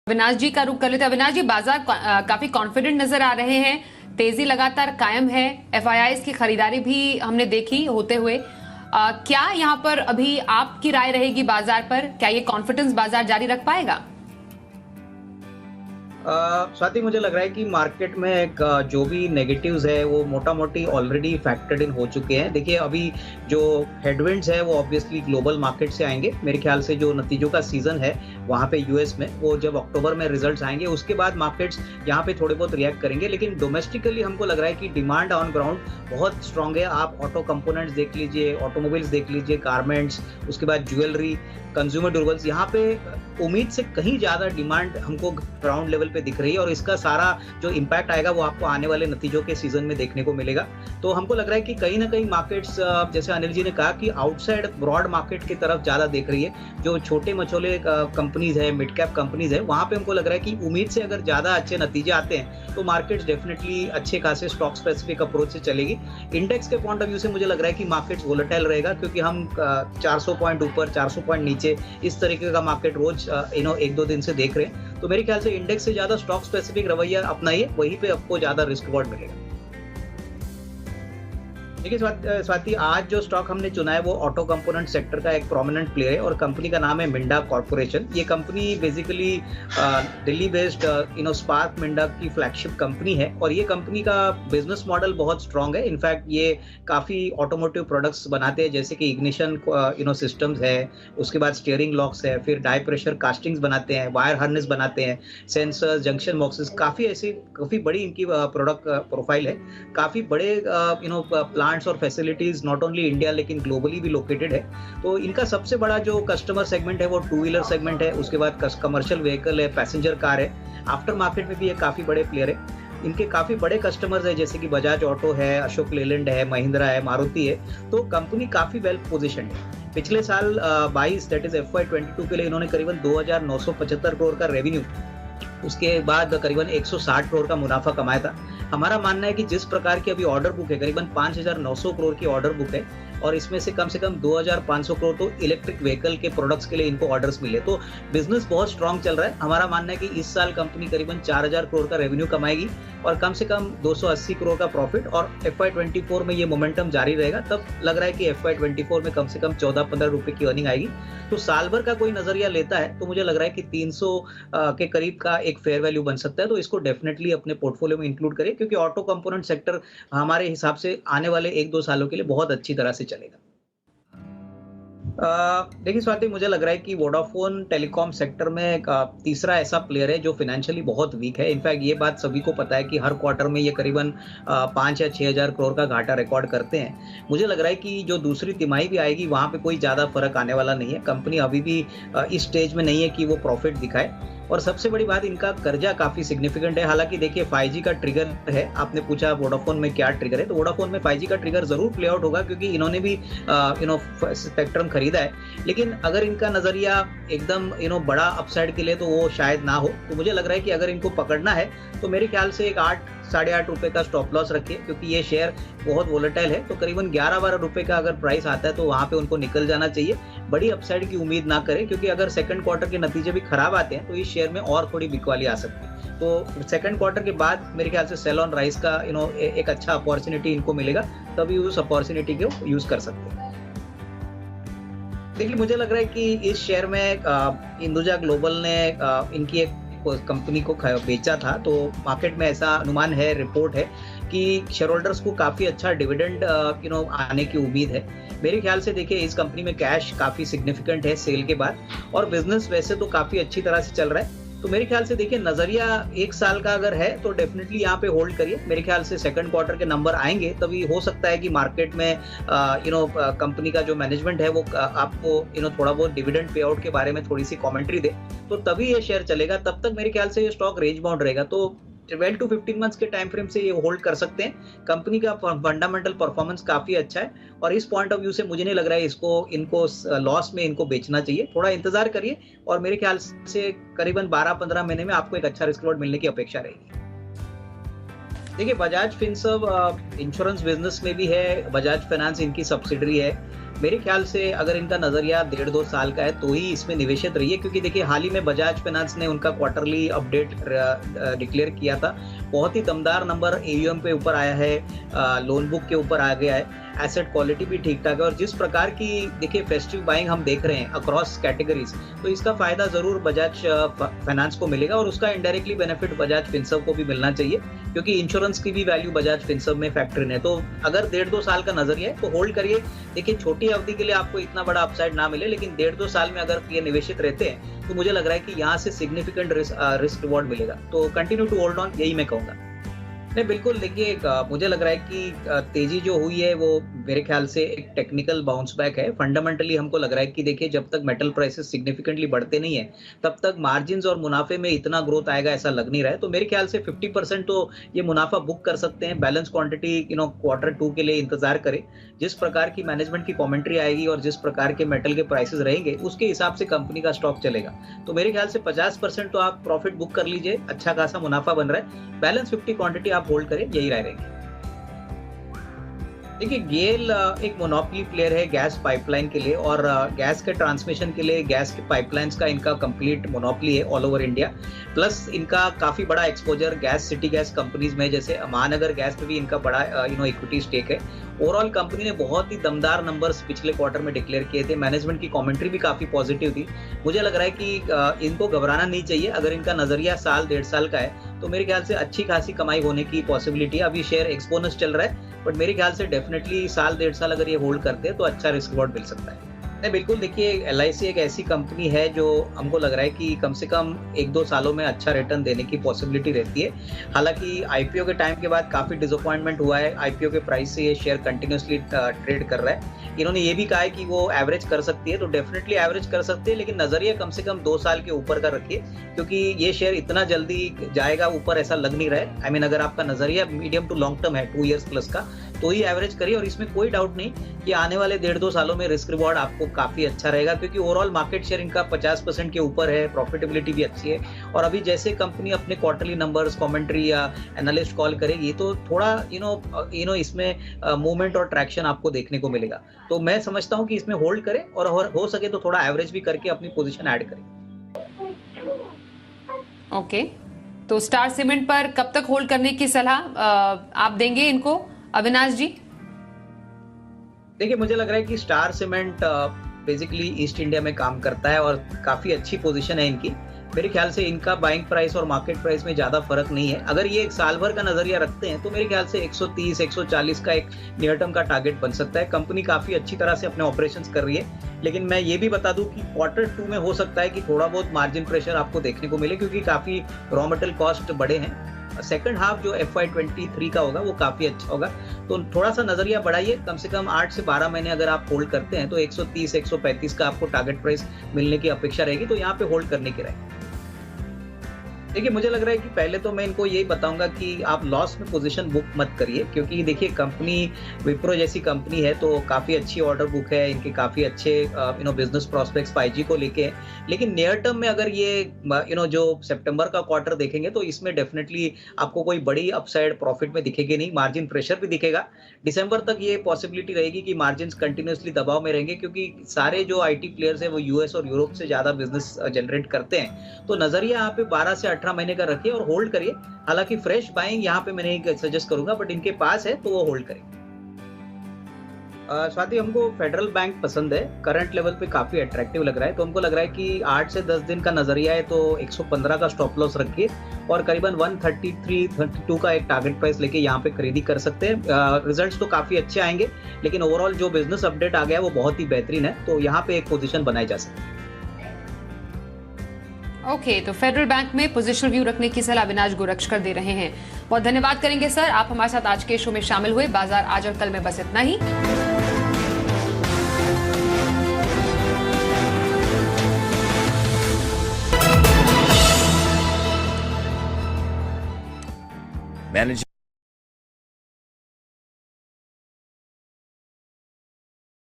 अविनाश जी का रुख कर लेते हैं। अविनाश जी, बाजार काफी कॉन्फिडेंट नजर आ रहे हैं, तेजी लगातार कायम है, एफआईआईज की खरीदारी भी हमने देखी होते हुए। क्या यहाँ पर अभी आपकी राय रहेगी बाजार पर? क्या ये कॉन्फिडेंस बाजार जारी रख पाएगा? स्वाति, मुझे लग रहा है कि मार्केट में जो भी नेगेटिव्स है वो मोटा मोटी ऑलरेडी फैक्टर्ड इन हो चुके हैं। देखिए, अभी जो हेडविंड्स है वो ऑब्वियसली ग्लोबल मार्केट से आएंगे। मेरे ख्याल से जो नतीजों का सीजन है वहाँ पे यूएस में, वो जब अक्टूबर में रिजल्ट्स आएंगे उसके बाद मार्केट्स यहाँ पे थोड़े बहुत रिएक्ट करेंगे। लेकिन डोमेस्टिकली हमको लग रहा है कि डिमांड ऑन ग्राउंड बहुत स्ट्रांग है। आप ऑटो कंपोनेंट्स देख लीजिए, ऑटोमोबाइल्स देख लीजिए, गारमेंट्स, उसके बाद ज्वेलरी, कंज्यूमर ड्यूरेबल्स, यहाँ पे उम्मीद से कहीं ज्यादा डिमांड हमको ग्राउंड लेवल पे दिख रही है। और इसका सारा जो इम्पैक्ट आएगा वो आपको आने वाले नतीजों के सीजन में देखने को मिलेगा। तो हमको लग रहा है कि कहीं ना कहीं मार्केट्स, जैसे अनिल जी ने कहा, कि आउटसाइड ब्रॉड मार्केट की तरफ ज्यादा देख रही है। जो छोटे मछोले कंपनीज है, मिड कैप कंपनीज है, वहां पे हमको लग रहा है कि उम्मीद से अगर ज्यादा अच्छे नतीजे आते हैं तो मार्केट्स डेफिनेटली अच्छे खासे स्टॉक स्पेसिफिक अप्रोच से चलेगी। इंडेक्स के पॉइंट ऑफ व्यू से मुझे लग रहा है कि मार्केट्स वोलेटाइल रहेगा, क्योंकि हम 400 पॉइंट ऊपर, 400 पॉइंट नीचे, इस तरीके का मार्केट रोज एक दो दिन से देख रहे हैं। तो मेरे ख्याल से इंडेक्स से ज्यादा स्टॉक स्पेसिफिक रवैया अपनाइए, वहीं पे आपको ज्यादा रिस्क रिवॉर्ड मिलेगा। देखिए स्वाति, आज जो स्टॉक हमने चुना है वो ऑटो कंपोनेंट सेक्टर का एक प्रोमिनेंट प्लेयर है और कंपनी का नाम है मिंडा कॉर्पोरेशन। ये company basically Delhi based spark Minda की फ्लैगशिप कंपनी है और ये कंपनी का बिजनेस मॉडल बहुत स्ट्रांग है। इनफैक्ट ये काफी ऑटोमोटिव प्रोडक्ट्स बनाते हैं, जैसे कि इग्निशन सिस्टम्स है, उसके बाद स्टीयरिंग लॉक्स है, फिर डाई प्रेशर कास्टिंग्स बनाते हैं, वायर हार्नेस बनाते हैं, सेंसर्स, जंक्शन बॉक्सेस, काफी बड़ी इनकी प्रोडक्ट प्रोफाइल है। काफी बड़े प्लांट्स और फैसिलिटीज नॉट ओनली इंडिया लेकिन ग्लोबली भी लोकेटेड है। तो इनका सबसे बड़ा जो कस्टमर सेगमेंट है वो टू व्हीलर सेगमेंट है, उसके बाद कमर्शियल व्हीकल है, पैसेंजर कार है, आफ्टर मार्केट में भी ये काफी बड़े प्लेयर है। इनके काफी बड़े कस्टमर्स है, जैसे कि बजाज ऑटो है, अशोक लेलैंड है, महिंद्रा है, मारुति है। तो कंपनी काफी वेल पोजीशन्ड है। पिछले साल 22 दैट इज FY22 के लिए इन्होंने करीबन 2975 करोड़ का रेवेन्यू, उसके बाद करीबन 160 करोड़ का मुनाफा कमाया था। हमारा मानना है कि जिस प्रकार की अभी ऑर्डर बुक है, करीबन 5900 करोड़ की ऑर्डर बुक है और इसमें से कम 2500 करोड़ तो इलेक्ट्रिक व्हीकल के प्रोडक्ट्स के लिए इनको ऑर्डर्स मिले। तो बिजनेस बहुत स्ट्रांग चल रहा है। हमारा मानना है कि इस साल कंपनी करीबन 4000 करोड़ का रेवेन्यू कमाएगी और कम से कम 280 करोड़ का प्रॉफिट, और FY24 में ये मोमेंटम जारी रहेगा। तब लग रहा है कि FY24 में कम से कम 14-15 रुपए की अर्निंग आएगी। तो साल भर का कोई नजरिया लेता है तो मुझे लग रहा है कि 300 के करीब का एक फेयर वैल्यू बन सकता है। तो इसको डेफिनेटली अपने पोर्टफोलियो में इंक्लूड करें, क्योंकि ऑटो कंपोनेंट सेक्टर हमारे हिसाब से आने वाले 1-2 सालों के लिए बहुत अच्छी तरह से चलेगा। देखिए स्वाति, मुझे लग रहा है कि वोडाफोन टेलीकॉम सेक्टर में एक तीसरा ऐसा प्लेयर है जो फाइनेंशियली बहुत वीक है। इनफैक्ट ये बात सभी को पता है कि हर क्वार्टर में ये करीबन 5 या 6 हजार करोड़ का घाटा रिकॉर्ड करते हैं। मुझे लग रहा है कि जो दूसरी तिमाही भी आएगी वहां पे कोई ज्यादा फर्क आने वाला नहीं है। कंपनी अभी भी इस स्टेज में नहीं है कि वो प्रॉफिट दिखाए। और सबसे बड़ी बात, इनका कर्जा काफी सिग्निफिकेंट है। हालांकि देखिए, 5G का ट्रिगर है। आपने पूछा वोडाफोन में क्या ट्रिगर है, तो वोडाफोन में 5G का ट्रिगर जरूर प्ले आउट होगा, क्योंकि इन्होंने भी स्पेक्ट्रम खरीदा है। लेकिन अगर इनका नजरिया एकदम बड़ा अपसाइड के लिए तो वो शायद ना हो। तो मुझे लग रहा है कि अगर इनको पकड़ना है तो मेरे ख्याल से एक 8-8.5 रुपए का स्टॉप लॉस रखिए, क्योंकि ये शेयर बहुत वोलेटाइल है। तो करीबन 11-12 रुपए का अगर प्राइस आता है तो वहां पे उनको निकल जाना चाहिए। बड़ी अपसाइड की उम्मीद ना करें, क्योंकि अगर सेकंड क्वार्टर के नतीजे भी खराब आते हैं तो इस शेयर में और थोड़ी बिकवाली आ सकती है। तो सेकंड क्वार्टर के बाद मेरे ख्याल से सेल ऑन राइज का एक अच्छा अपॉर्चुनिटी इनको मिलेगा, तभी उस अपॉर्चुनिटी को यूज कर सकते हैं। देखिए, मुझे लग रहा है कि इस शेयर में हिंदुजा ग्लोबल ने इनकी एक कंपनी को बेचा था। तो मार्केट में ऐसा अनुमान है, रिपोर्ट है कि शेयर होल्डर्स को काफी अच्छा डिविडेंड आने की उम्मीद है। मेरे ख्याल से देखिए, इस कंपनी में कैश काफी सिग्निफिकेंट है सेल के बाद, और बिजनेस वैसे तो काफी अच्छी तरह से चल रहा है। तो मेरे ख्याल से देखिए, नजरिया 1 साल का अगर है तो डेफिनेटली यहाँ पे होल्ड करिए। मेरे ख्याल से सेकंड क्वार्टर के नंबर आएंगे तभी हो सकता है कि मार्केट में कंपनी का जो मैनेजमेंट है वो आपको थोड़ा बहुत डिविडेंड पे आउट के बारे में थोड़ी सी कमेंट्री दे, तो तभी ये शेयर चलेगा। तब तक मेरे ख्याल से ये स्टॉक रेंज बाउंड रहेगा। तो 12 to 15 मंथ्स के टाइम फ्रेम से ये होल्ड कर सकते हैं। कंपनी का फंडामेंटल परफॉर्मेंस काफी अच्छा है और इस पॉइंट ऑफ व्यू से मुझे नहीं लग रहा है इनको लॉस में इनको बेचना चाहिए। थोड़ा इंतजार करिए और मेरे ख्याल से करीबन 12-15 महीने में आपको एक अच्छा रिस्क रिवॉर्ड मिलने की अपेक्षा रहेगी। देखिए, बजाज फिनसर्व इंश्योरेंस बिजनेस में भी है, बजाज फाइनेंस इनकी सब्सिडरी है। मेरे ख्याल से अगर इनका नजरिया 1.5-2 साल का है तो ही इसमें निवेशित रहिए, क्योंकि देखिए हाल ही में बजाज फाइनेंस ने उनका क्वार्टरली अपडेट डिक्लेयर किया था। बहुत ही दमदार नंबर एयूएम पे ऊपर आया है, लोन बुक के ऊपर आ गया है, एसेट क्वालिटी भी ठीक ठाक है, और जिस प्रकार की देखिए फेस्टिव बाइंग हम देख रहे हैं अक्रॉस कैटेगरीज, तो इसका फायदा जरूर बजाज फाइनेंस को मिलेगा और उसका इनडायरेक्टली बेनिफिट बजाज फिनसर्व को भी मिलना चाहिए, क्योंकि इंश्योरेंस की भी वैल्यू बजाज फिनसर्व में फैक्टर इन है। तो अगर 1.5-2 साल का नजरिया है तो होल्ड करिए। देखिए छोटी अवधि के लिए आपको इतना बड़ा अपसाइड ना मिले, लेकिन 1.5-2 साल में अगर ये निवेशित रहते हैं तो मुझे लग रहा है कि यहाँ से सिग्निफिकेंट रिस्क रिवॉर्ड मिलेगा। तो कंटिन्यू टू होल्ड ऑन, यही मैं कहूंगा। नहीं बिल्कुल, देखिए मुझे लग रहा है कि तेजी जो हुई है वो मेरे ख्याल से एक टेक्निकल बाउंस बैक है। फंडामेंटली हमको लग रहा है कि देखिए जब तक मेटल प्राइसेस सिग्निफिकेंटली बढ़ते नहीं है तब तक मार्जिन्स और मुनाफे में इतना ग्रोथ आएगा ऐसा लग नहीं रहा है। तो मेरे ख्याल से 50% तो ये मुनाफा बुक कर सकते हैं। बैलेंस क्वांटिटी Q2 के लिए इंतजार करें। जिस प्रकार की मैनेजमेंट की कमेंट्री आएगी और जिस प्रकार के मेटल के प्राइसेस रहेंगे उसके हिसाब से कंपनी का स्टॉक चलेगा। तो मेरे ख्याल से 50% तो आप प्रॉफिट बुक कर लीजिए, अच्छा खासा मुनाफा बन रहा है। बैलेंस 50 क्वांटिटी आप होल्ड करें, यही राय रहेगी। देखिए गेल एक मोनोपोली प्लेयर है गैस पाइपलाइन के लिए, और गैस के ट्रांसमिशन के लिए गैस के पाइपलाइंस का इनका कंप्लीट मोनोपोली है ऑल ओवर इंडिया। प्लस इनका काफी बड़ा exposure gas city gas companies में, जैसे महानगर गैस में भी इनका बड़ा इक्विटी स्टेक है। ओवरऑल कंपनी ने बहुत ही दमदार नंबर्स पिछले क्वार्टर में डिक्लेयर किए थे। मैनेजमेंट की कमेंट्री भी काफी पॉजिटिव थी। मुझे लग रहा है कि इनको घबराना नहीं चाहिए। अगर इनका नजरिया साल 1.5 साल का है तो मेरे ख्याल से अच्छी खासी कमाई होने की पॉसिबिलिटी है। अभी शेयर एक्सपोनेंस चल रहा है, बट मेरे ख्याल से डेफिनेटली साल 1.5 साल अगर ये होल्ड करते हैं तो अच्छा रिस्क रिवॉर्ड मिल सकता है। नहीं बिल्कुल, देखिए LIC एक ऐसी कंपनी है जो हमको लग रहा है कि कम से कम 1-2 सालों में अच्छा रिटर्न देने की पॉसिबिलिटी रहती है। हालांकि IPO के टाइम के बाद काफी डिसअपॉइंटमेंट हुआ है। IPO के प्राइस से ये शेयर कंटिन्यूसली ट्रेड कर रहा है। इन्होंने ये भी कहा है कि वो एवरेज कर सकती है, तो डेफिनेटली एवरेज कर सकते हैं, लेकिन नजरिया कम से कम 2 साल के ऊपर का रखिए, क्योंकि ये शेयर इतना जल्दी जाएगा ऊपर ऐसा लग नहीं रहा है। आई मीन अगर आपका नजरिया मीडियम टू लॉन्ग टर्म है 2 इयर्स प्लस का, तो ही एवरेज करिए। और इसमें कोई डाउट नहीं कि आने वाले 1.5-2 सालों में रिस्क रिवॉर्ड आपको काफी अच्छा रहेगा, क्योंकि ओवरऑल मार्केट शेयर इनका 50% के ऊपर है, प्रॉफिटेबिलिटी भी अच्छी है। और अभी जैसे कंपनी अपने क्वार्टरली नंबर्स कमेंट्री या एनालिस्ट कॉल करेगी तो थोड़ा इसमें मूवमेंट और ट्रैक्शन आपको देखने को मिलेगा। तो मैं समझता हूं कि इसमें होल्ड करें और हो सके तो थोड़ा एवरेज भी करके अपनी पोजीशन ऐड करें। ओके, तो स्टार सीमेंट पर कब तक होल्ड करने की सलाह आप देंगे इनको, अविनाश जी? देखिए मुझे लग रहा है कि star cement basically east India में काम करता है और काफी अच्छी पोजीशन है इनकी। मेरे ख्याल से इनका बाइंग प्राइस और मार्केट प्राइस में ज्यादा फर्क नहीं है। अगर ये एक साल भर का नजरिया रखते हैं तो मेरे ख्याल से 130-140 का एक नियर टर्म का टारगेट बन सकता है। कंपनी काफी अच्छी तरह से अपने ऑपरेशंस कर रही है, लेकिन मैं ये भी बता दूं कि Q2 में हो सकता है कि थोड़ा बहुत मार्जिन प्रेशर आपको देखने को मिले, क्योंकि काफी रॉ मटेरियल कॉस्ट बढ़े हैं। सेकंड हाफ जो FY23 का होगा वो काफी अच्छा होगा, तो थोड़ा सा नजरिया बढ़ाइए। कम से कम 8 से 12 महीने अगर आप होल्ड करते हैं तो 130-135 का आपको टारगेट प्राइस मिलने की अपेक्षा रहेगी, तो यहाँ पे होल्ड करने की रहेगी। देखिए मुझे लग रहा है कि पहले तो मैं इनको यही बताऊंगा कि आप लॉस में पोजीशन बुक मत करिए, क्योंकि देखिए कंपनी विप्रो जैसी कंपनी है तो काफी अच्छी ऑर्डर बुक है, इनके काफी अच्छे बिजनेस प्रोस्पेक्ट्स 5G को लेके। लेकिन नियर टर्म में अगर ये जो सितंबर का क्वार्टर देखेंगे तो इसमें डेफिनेटली आपको कोई बड़ी अपसाइड प्रॉफिट में दिखेगी नहीं, मार्जिन प्रेशर भी दिखेगा। दिसंबर तक ये पॉसिबिलिटी रहेगी कि मार्जिन कंटिन्यूसली दबाव में रहेंगे, क्योंकि सारे जो IT प्लेयर्स है वो US और यूरोप से ज्यादा बिजनेस जनरेट करते हैं। तो नजरिया यहाँ पे 12 से 18 महीने का रखिए और होल्ड करिए। हालांकि फ्रेश बाइंग यहाँ पे मैं नहीं सजेस्ट करूंगा, बट इनके पास है तो वो होल्ड करें। स्वाति, हमको फेडरल बैंक पसंद है, करंट लेवल पे काफी अट्रैक्टिव लग रहा है, तो हमको लग रहा है कि 8 से 10 दिन का नजरिया है तो 115 का स्टॉप लॉस रखिए और करीबन 133-32 का एक टारगेट प्राइस लेके यहाँ पे खरीदी कर सकते हैं। रिजल्ट्स तो काफी अच्छे आएंगे, लेकिन ओवरऑल जो बिजनेस अपडेट आ गया है वो बहुत ही बेहतरीन है, तो यहाँ पे एक पोजीशन बनाई जा सकती है। ओके, तो फेडरल बैंक में पोजिशनल व्यू रखने की सलाह अविनाश गोरक्षकर दे रहे हैं। बहुत धन्यवाद करेंगे सर, आप हमारे साथ आज के शो में शामिल हुए। बाजार आज और कल में बस इतना ही। Managing